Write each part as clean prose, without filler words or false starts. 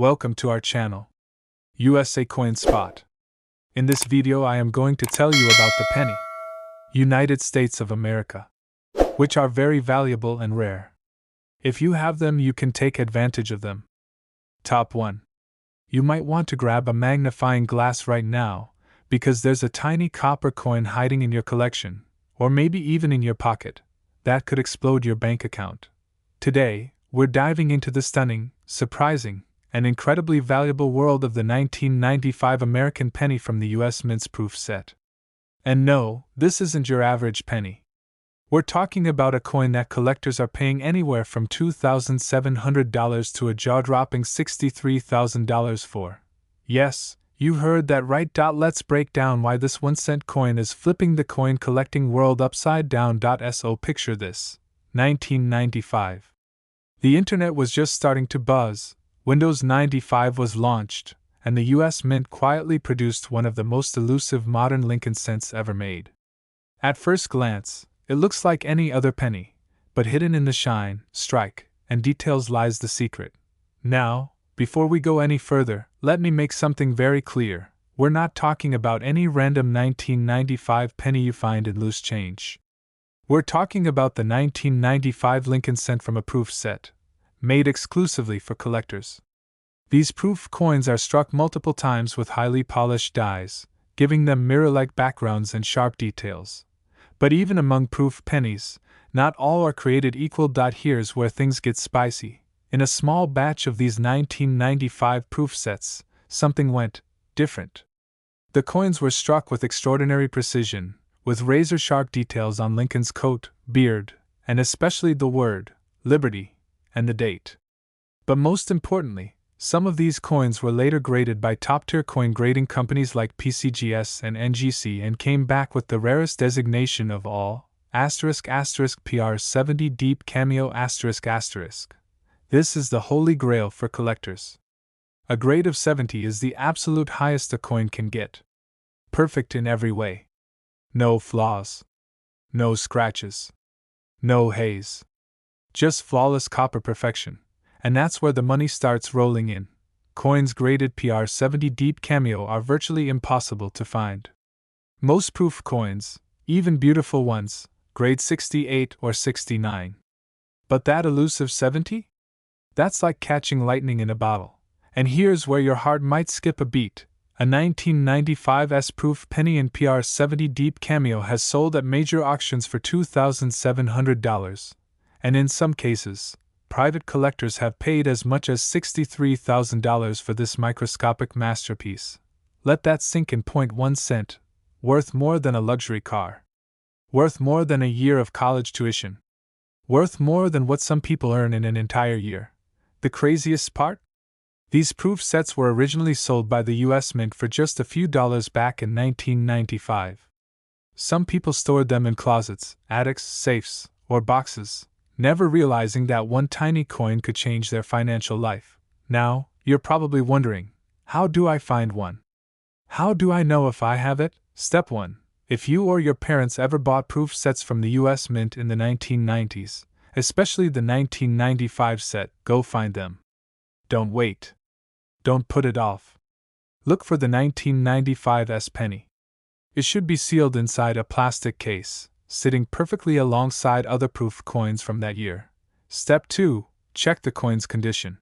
Welcome to our channel, USA Coin Spot. In this video I am going to tell you about the penny, United States of America, which are very valuable and rare. If you have them, you can take advantage of them. Top 1. You might want to grab a magnifying glass right now, because there's a tiny copper coin hiding in your collection, or maybe even in your pocket, that could explode your bank account. Today, we're diving into the stunning, surprising, and incredibly valuable world of the 1995 American penny from the US Mint's proof set. And no, this isn't your average penny. We're talking about a coin that collectors are paying anywhere from $2,700 to a jaw-dropping $63,000 for. Yes, you heard that right. Let's break down why this 1-cent coin is flipping the coin collecting world upside down. So picture this: 1995. The internet was just starting to buzz, Windows 95 was launched, and the US Mint quietly produced one of the most elusive modern Lincoln cents ever made. At first glance, it looks like any other penny, but hidden in the shine, strike, and details lies the secret. Now, before we go any further, let me make something very clear. We're not talking about any random 1995 penny you find in loose change. We're talking about the 1995 Lincoln cent from a proof set, made exclusively for collectors. These proof coins are struck multiple times with highly polished dies, giving them mirror-like backgrounds and sharp details. But even among proof pennies, not all are created equal. Here's where things get spicy. In a small batch of these 1995 proof sets, something went different. The coins were struck with extraordinary precision, with razor-sharp details on Lincoln's coat, beard, and especially the word, Liberty, and the date. But most importantly, some of these coins were later graded by top-tier coin grading companies like PCGS and NGC and came back with the rarest designation of all, **PR70 Deep Cameo ***. This is the holy grail for collectors. A grade of 70 is the absolute highest a coin can get. Perfect in every way. No flaws. No scratches. No haze. Just flawless copper perfection. And that's where the money starts rolling in. Coins graded PR70 Deep Cameo are virtually impossible to find. Most proof coins, even beautiful ones, grade 68 or 69. But that elusive 70? That's like catching lightning in a bottle. And here's where your heart might skip a beat. A 1995 proof penny in PR70 Deep Cameo has sold at major auctions for $2,700, and in some cases, private collectors have paid as much as $63,000 for this microscopic masterpiece. Let that sink in. 1 cent, worth more than a luxury car. Worth more than a year of college tuition. Worth more than what some people earn in an entire year. The craziest part? These proof sets were originally sold by the US Mint for just a few dollars back in 1995. Some people stored them in closets, attics, safes, or boxes, never realizing that one tiny coin could change their financial life. Now, you're probably wondering, how do I find one? How do I know if I have it? Step 1. If you or your parents ever bought proof sets from the US Mint in the 1990s, especially the 1995 set, go find them. Don't wait. Don't put it off. Look for the 1995 penny. It should be sealed inside a plastic case, sitting perfectly alongside other proof coins from that year. Step 2. Check the coin's condition.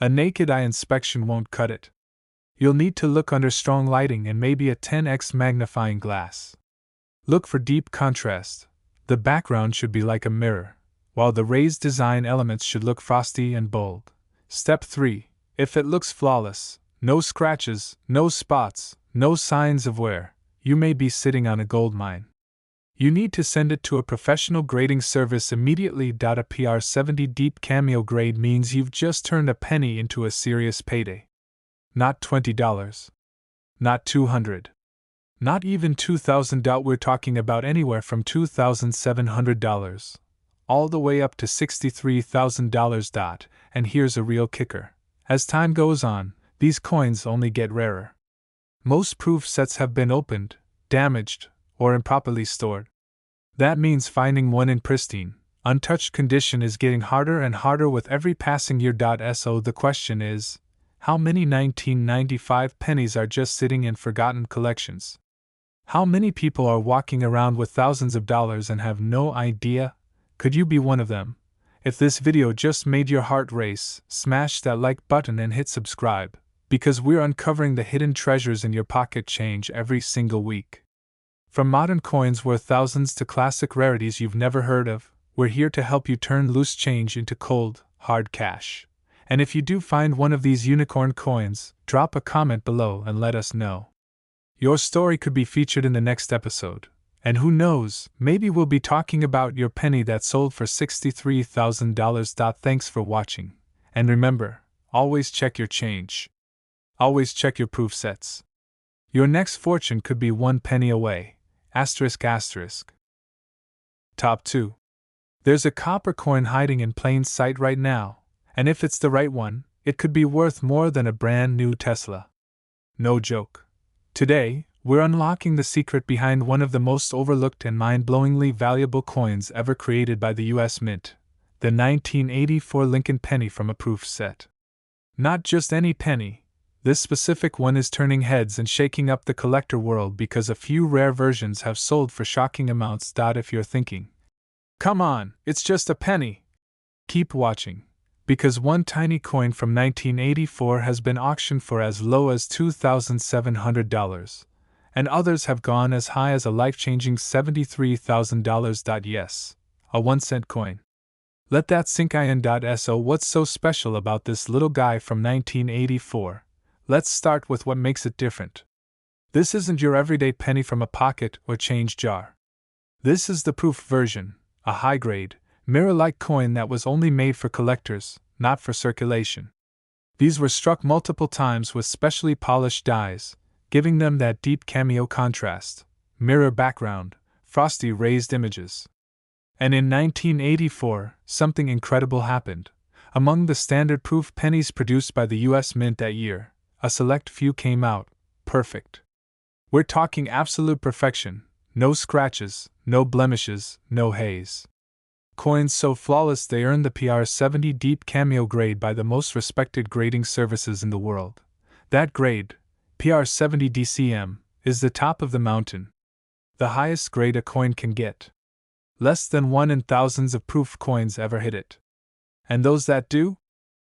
A naked eye inspection won't cut it. You'll need to look under strong lighting and maybe a 10x magnifying glass. Look for deep contrast. The background should be like a mirror, while the raised design elements should look frosty and bold. Step 3. If it looks flawless, no scratches, no spots, no signs of wear, you may be sitting on a gold mine. You need to send it to a professional grading service immediately. A PR70 Deep Cameo grade means you've just turned a penny into a serious payday. Not $20. Not $200. Not even $2,000. We're talking about anywhere from $2,700, all the way up to $63,000. And here's a real kicker. As time goes on, these coins only get rarer. Most proof sets have been opened, damaged, or improperly stored. That means finding one in pristine, untouched condition is getting harder and harder with every passing year. So the question is, How many 1995 pennies are just sitting in forgotten collections? How many people are walking around with thousands of dollars and have no idea? Could you be one of them? If this video just made your heart race, smash that like button and hit subscribe, because we're uncovering the hidden treasures in your pocket change every single week. From modern coins worth thousands to classic rarities you've never heard of, we're here to help you turn loose change into cold, hard cash. And if you do find one of these unicorn coins, drop a comment below and let us know. Your story could be featured in the next episode. And who knows, maybe we'll be talking about your penny that sold for $63,000. Thanks for watching. And remember, always check your change. Always check your proof sets. Your next fortune could be 1 penny away. Asterisk asterisk. Top 2. There's a copper coin hiding in plain sight right now, and if it's the right one, it could be worth more than a brand new Tesla. No joke. Today, we're unlocking the secret behind one of the most overlooked and mind-blowingly valuable coins ever created by the US Mint, the 1984 Lincoln penny from a proof set. Not just any penny, this specific one is turning heads and shaking up the collector world because a few rare versions have sold for shocking amounts. If you're thinking, come on, it's just a penny, keep watching, because one tiny coin from 1984 has been auctioned for as low as $2,700. And others have gone as high as a life-changing $73,000. Yes, a 1-cent coin. Let that sink in. So what's so special about this little guy from 1984? Let's start with what makes it different. This isn't your everyday penny from a pocket or change jar. This is the proof version, a high-grade, mirror-like coin that was only made for collectors, not for circulation. These were struck multiple times with specially polished dies, giving them that deep cameo contrast, mirror background, frosty raised images. And in 1984, something incredible happened. Among the standard proof pennies produced by the US Mint that year, a select few came out, perfect. We're talking absolute perfection, no scratches, no blemishes, no haze. Coins so flawless they earned the PR70 Deep Cameo grade by the most respected grading services in the world. That grade, PR70 DCM, is the top of the mountain. The highest grade a coin can get. Less than 1 in thousands of proof coins ever hit it. And those that do?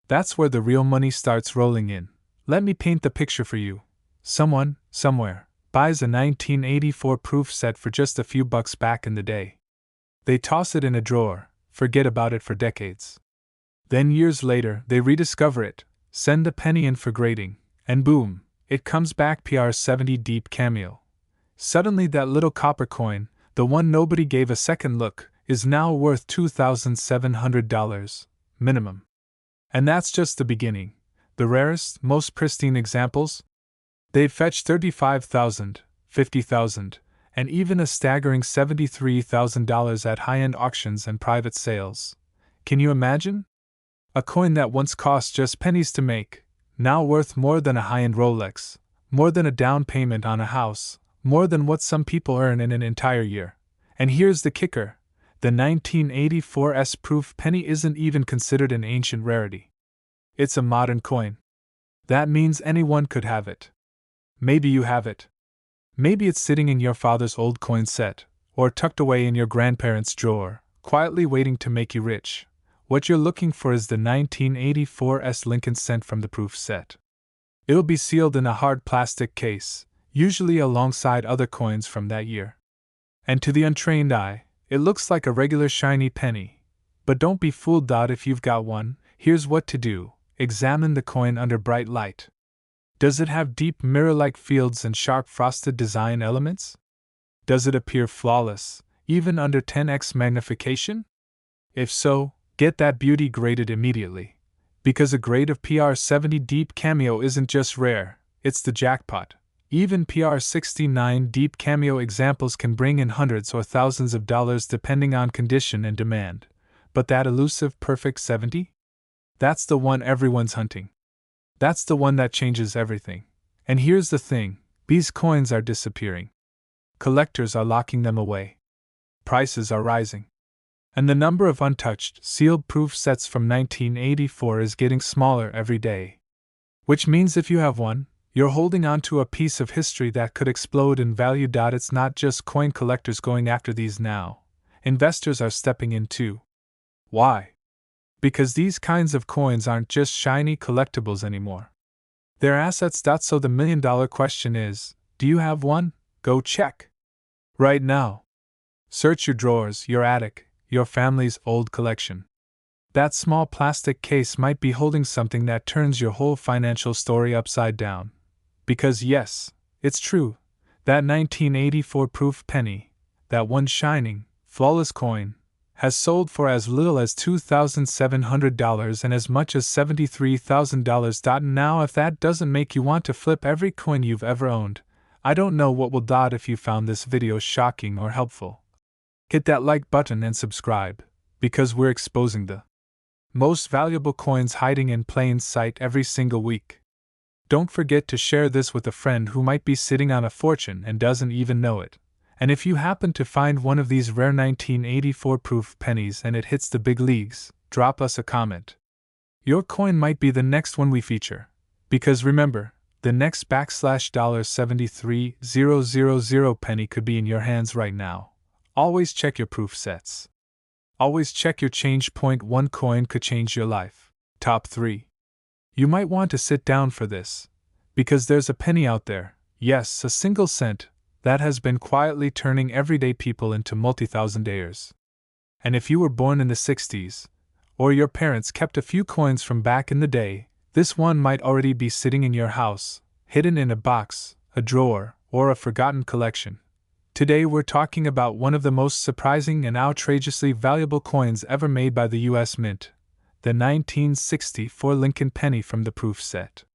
That's where the real money starts rolling in. Let me paint the picture for you. Someone, somewhere, buys a 1984 proof set for just a few bucks back in the day. They toss it in a drawer, forget about it for decades. Then years later, they rediscover it, send the penny in for grading, and boom, it comes back PR70 Deep Cameo. Suddenly that little copper coin, the one nobody gave a second look, is now worth $2,700, minimum. And that's just the beginning. The rarest, most pristine examples? They've fetched $35,000, $50,000, and even a staggering $73,000 at high-end auctions and private sales. Can you imagine? A coin that once cost just pennies to make, now worth more than a high-end Rolex, more than a down payment on a house, more than what some people earn in an entire year. And here's the kicker. The 1984 proof penny isn't even considered an ancient rarity. It's a modern coin. That means anyone could have it. Maybe you have it. Maybe it's sitting in your father's old coin set, or tucked away in your grandparents' drawer, quietly waiting to make you rich. What you're looking for is the 1984 Lincoln cent from the proof set. It'll be sealed in a hard plastic case, usually alongside other coins from that year. And to the untrained eye, it looks like a regular shiny penny. But don't be fooled. If you've got one, here's what to do. Examine the coin under bright light. Does it have deep mirror-like fields and sharp frosted design elements? Does it appear flawless, even under 10x magnification? If so, get that beauty graded immediately. Because a grade of PR70 Deep Cameo isn't just rare, it's the jackpot. Even PR69 Deep Cameo examples can bring in hundreds or thousands of dollars depending on condition and demand. But that elusive perfect 70? That's the one everyone's hunting. That's the one that changes everything. And here's the thing, these coins are disappearing. Collectors are locking them away. Prices are rising. And the number of untouched, sealed proof sets from 1984 is getting smaller every day. Which means if you have one, you're holding on to a piece of history that could explode in value. It's not just coin collectors going after these now. Investors are stepping in too. Why? Because these kinds of coins aren't just shiny collectibles anymore. They're assets. So the million-dollar question is, do you have one? Go check. Right now. Search your drawers, your attic, your family's old collection. That small plastic case might be holding something that turns your whole financial story upside down. Because yes, it's true, that 1984 proof penny, that one shining, flawless coin, has sold for as little as $2,700 and as much as $73,000. Now, if that doesn't make you want to flip every coin you've ever owned, I don't know what will. If you found this video shocking or helpful, hit that like button and subscribe, because we're exposing the most valuable coins hiding in plain sight every single week. Don't forget to share this with a friend who might be sitting on a fortune and doesn't even know it. And if you happen to find one of these rare 1984 proof pennies and it hits the big leagues, drop us a comment. Your coin might be the next one we feature. Because remember, the next $73000 penny could be in your hands right now. Always check your proof sets. Always check your change point. One coin could change your life. Top 3. You might want to sit down for this. Because there's a penny out there, yes, a single cent, that has been quietly turning everyday people into multi-thousandaires. And if you were born in the 60s, or your parents kept a few coins from back in the day, this one might already be sitting in your house, hidden in a box, a drawer, or a forgotten collection. Today we're talking about one of the most surprising and outrageously valuable coins ever made by the U.S. Mint, the 1964 Lincoln penny from the proof set.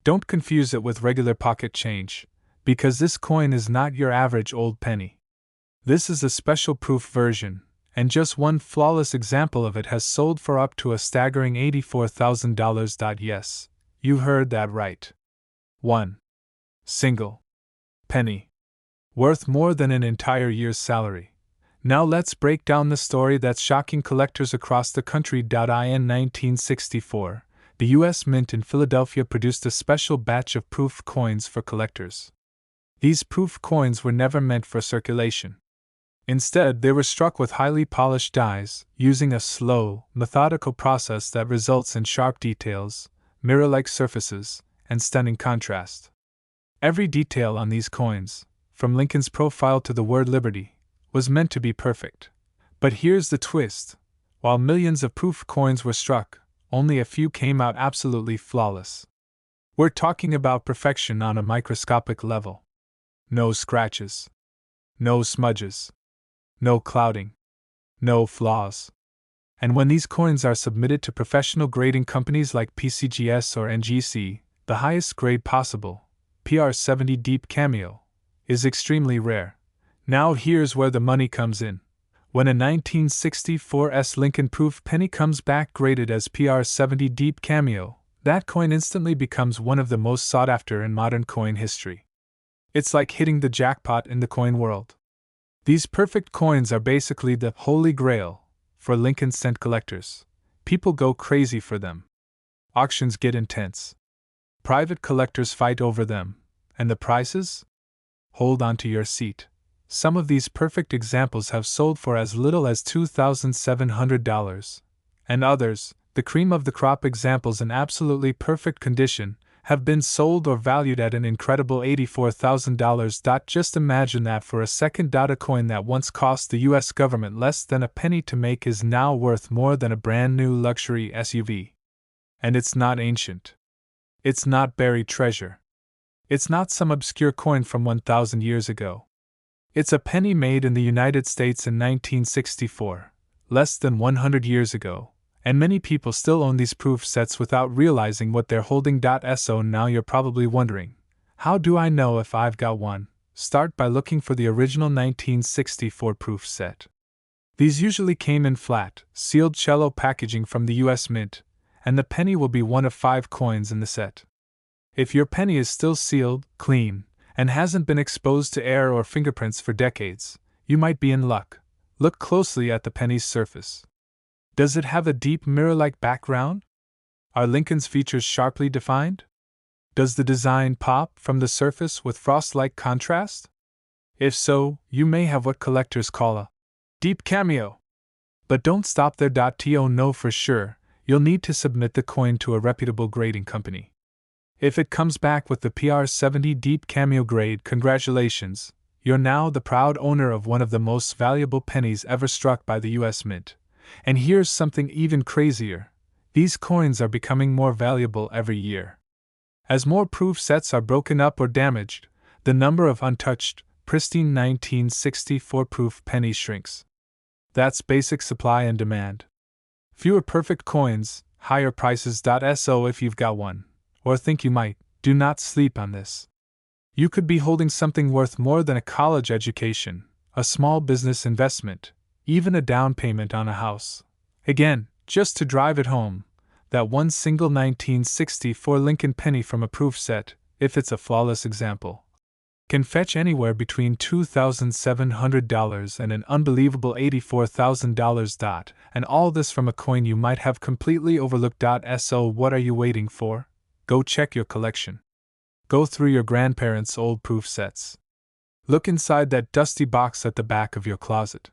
Don't confuse it with regular pocket change, because this coin is not your average old penny. This is a special proof version, and just one flawless example of it has sold for up to a staggering $84,000. Yes, you heard that right. One single penny, worth more than an entire year's salary. Now let's break down the story that's shocking collectors across the country. In 1964, the U.S. Mint in Philadelphia produced a special batch of proof coins for collectors. These proof coins were never meant for circulation. Instead, they were struck with highly polished dies, using a slow, methodical process that results in sharp details, mirror-like surfaces, and stunning contrast. Every detail on these coins, from Lincoln's profile to the word liberty, was meant to be perfect. But here's the twist. While millions of proof coins were struck, only a few came out absolutely flawless. We're talking about perfection on a microscopic level. No scratches. No smudges. No clouding. No flaws. And when these coins are submitted to professional grading companies like PCGS or NGC, the highest grade possible, PR70 Deep Cameo, is extremely rare. Now here's where the money comes in. When a 1964 Lincoln proof penny comes back graded as PR70 Deep Cameo, that coin instantly becomes one of the most sought after in modern coin history. It's like hitting the jackpot in the coin world. These perfect coins are basically the holy grail for Lincoln cent collectors. People go crazy for them. Auctions get intense. Private collectors fight over them. And the prices? Hold on to your seat. Some of these perfect examples have sold for as little as $2,700. And others, the cream of the crop examples in absolutely perfect condition, have been sold or valued at an incredible $84,000. Just imagine that for a second. A coin that once cost the US government less than a penny to make is now worth more than a brand new luxury SUV. And it's not ancient. It's not buried treasure. It's not some obscure coin from 1,000 years ago. It's a penny made in the United States in 1964, less than 100 years ago. And many people still own these proof sets without realizing what they're holding. So now you're probably wondering, how do I know if I've got one? Start by looking for the original 1964 proof set. These usually came in flat, sealed cello packaging from the US Mint, and the penny will be one of 5 coins in the set. If your penny is still sealed, clean, and hasn't been exposed to air or fingerprints for decades, you might be in luck. Look closely at the penny's surface. Does it have a deep mirror-like background? Are Lincoln's features sharply defined? Does the design pop from the surface with frost-like contrast? If so, you may have what collectors call a deep cameo. But don't stop there. To know for sure, you'll need to submit the coin to a reputable grading company. If it comes back with the PR70 Deep Cameo grade, congratulations, you're now the proud owner of one of the most valuable pennies ever struck by the US Mint. And here's something even crazier. These coins are becoming more valuable every year. As more proof sets are broken up or damaged, the number of untouched, pristine 1964 proof pennies shrinks. That's basic supply and demand. Fewer perfect coins, higher prices. So if you've got one, or think you might, do not sleep on this. You could be holding something worth more than a college education, a small business investment, even a down payment on a house. Again, just to drive it home, that one single 1964 Lincoln penny from a proof set, if it's a flawless example, can fetch anywhere between $2,700 and an unbelievable $84,000. And all this from a coin you might have completely overlooked. So what are you waiting for? Go check your collection. Go through your grandparents' old proof sets. Look inside that dusty box at the back of your closet.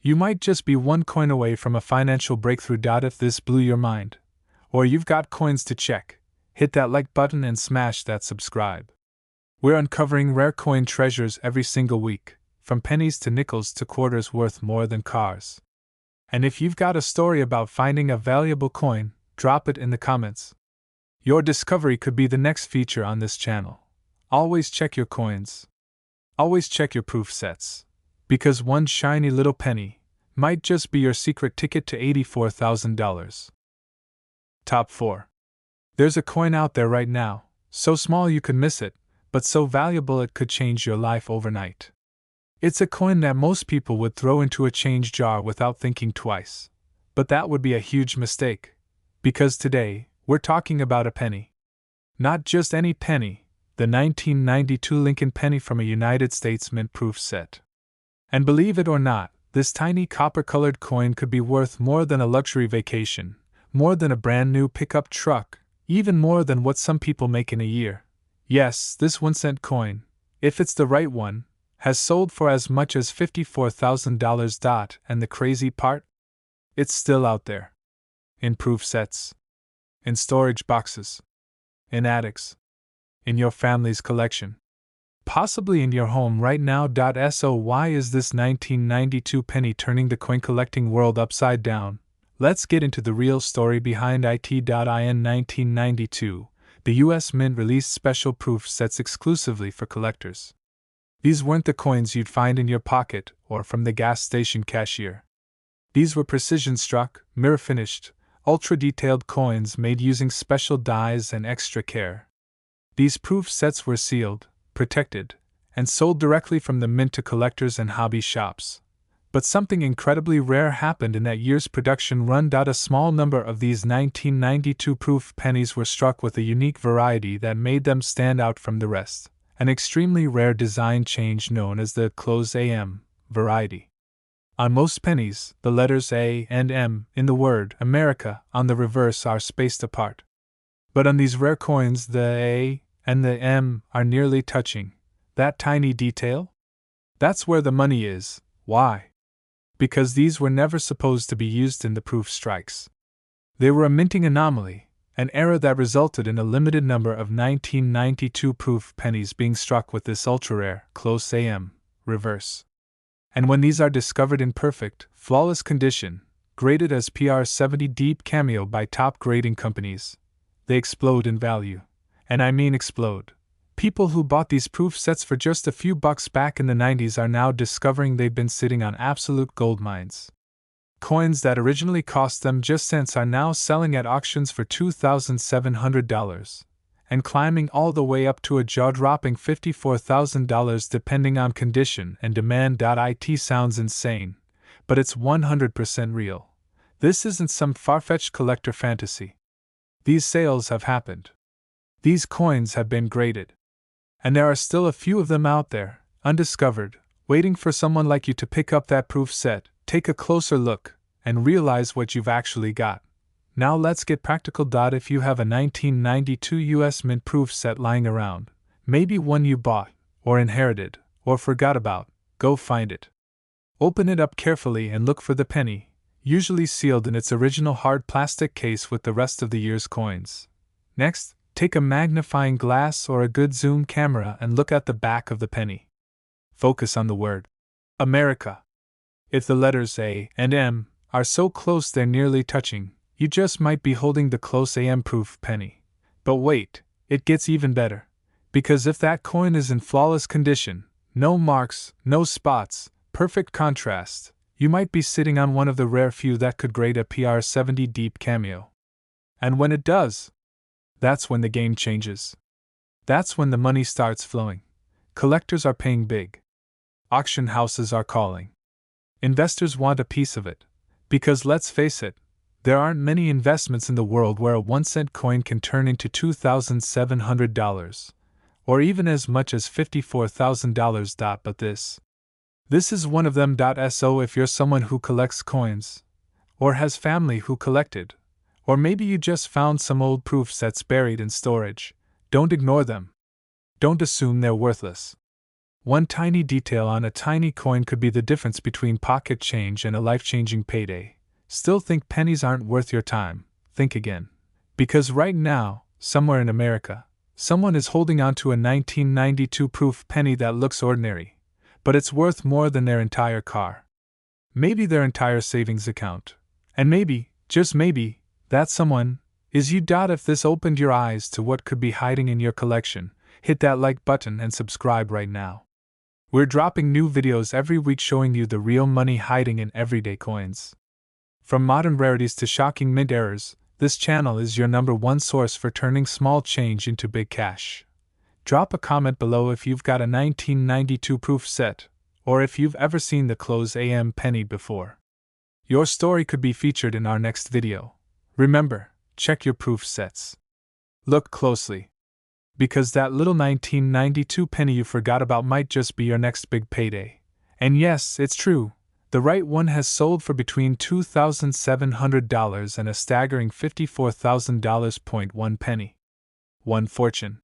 You might just be one coin away from a financial breakthrough. If this blew your mind, or you've got coins to check, hit that like button and smash that subscribe. We're uncovering rare coin treasures every single week, from pennies to nickels to quarters worth more than cars. And if you've got a story about finding a valuable coin, drop it in the comments. Your discovery could be the next feature on this channel. Always check your coins. Always check your proof sets. Because one shiny little penny might just be your secret ticket to $84,000. Top 4. There's a coin out there right now, so small you could miss it, but so valuable it could change your life overnight. It's a coin that most people would throw into a change jar without thinking twice. But that would be a huge mistake. Because today, we're talking about a penny. Not just any penny, the 1992 Lincoln penny from a United States Mint proof set. And believe it or not, this tiny copper-colored coin could be worth more than a luxury vacation, more than a brand new pickup truck, even more than what some people make in a year. Yes, this 1-cent coin, if it's the right one, has sold for as much as $54,000. And the crazy part? It's still out there. In proof sets. In storage boxes. In attics. In your family's collection. Possibly in your home right now. So why is this 1992 penny turning the coin collecting world upside down? Let's get into the real story behind it. In 1992, the US Mint released special proof sets exclusively for collectors. These weren't the coins you'd find in your pocket or from the gas station cashier. These were precision-struck, mirror-finished, ultra-detailed coins made using special dies and extra care. These proof sets were sealed, protected, and sold directly from the mint to collectors and hobby shops. But something incredibly rare happened in that year's production run. A small number of these 1992 proof pennies were struck with a unique variety that made them stand out from the rest, an extremely rare design change known as the close AM variety. On most pennies, the letters A and M in the word America on the reverse are spaced apart. But on these rare coins, the A and the M are nearly touching. That tiny detail? That's where the money is. Why? Because these were never supposed to be used in the proof strikes. They were a minting anomaly, an error that resulted in a limited number of 1992 proof pennies being struck with this ultra-rare, close AM, reverse. And when these are discovered in perfect, flawless condition, graded as PR70 Deep Cameo by top grading companies, they explode in value. And I mean explode. People who bought these proof sets for just a few bucks back in the 90s are now discovering they've been sitting on absolute gold mines. Coins that originally cost them just cents are now selling at auctions for $2,700, and climbing all the way up to a jaw-dropping $54,000 depending on condition and demand. It sounds insane, but it's 100% real. This isn't some far-fetched collector fantasy. These sales have happened. These coins have been graded. And there are still a few of them out there, undiscovered, waiting for someone like you to pick up that proof set, take a closer look, and realize what you've actually got. Now let's get practical. If you have a 1992 US Mint proof set lying around, maybe one you bought, or inherited, or forgot about, go find it. Open it up carefully and look for the penny, usually sealed in its original hard plastic case with the rest of the year's coins. Next, take a magnifying glass or a good zoom camera and look at the back of the penny. Focus on the word America. If the letters A and M are so close they're nearly touching, you just might be holding the close AM-proof penny. But wait, it gets even better. Because if that coin is in flawless condition, no marks, no spots, perfect contrast, you might be sitting on one of the rare few that could grade a PR70 deep cameo. And when it does, that's when the game changes. That's when the money starts flowing. Collectors are paying big. Auction houses are calling. Investors want a piece of it. Because let's face it, there aren't many investments in the world where a 1-cent coin can turn into $2,700, or even as much as $54,000. But this is one of them. So if you're someone who collects coins, or has family who collected, or maybe you just found some old proof sets buried in storage, don't ignore them. Don't assume they're worthless. One tiny detail on a tiny coin could be the difference between pocket change and a life-changing payday. Still think pennies aren't worth your time? Think again. Because right now, somewhere in America, someone is holding on to a 1992 proof penny that looks ordinary, but it's worth more than their entire car. Maybe their entire savings account. And maybe, just maybe, that someone is you. If this opened your eyes to what could be hiding in your collection, hit that like button and subscribe right now. We're dropping new videos every week showing you the real money hiding in everyday coins. From modern rarities to shocking mint errors, this channel is your #1 source for turning small change into big cash. Drop a comment below if you've got a 1992 proof set, or if you've ever seen the close AM penny before. Your story could be featured in our next video. Remember, check your proof sets. Look closely. Because that little 1992 penny you forgot about might just be your next big payday. And yes, it's true. The right one has sold for between $2,700 and a staggering $54,000. 1 penny. One fortune.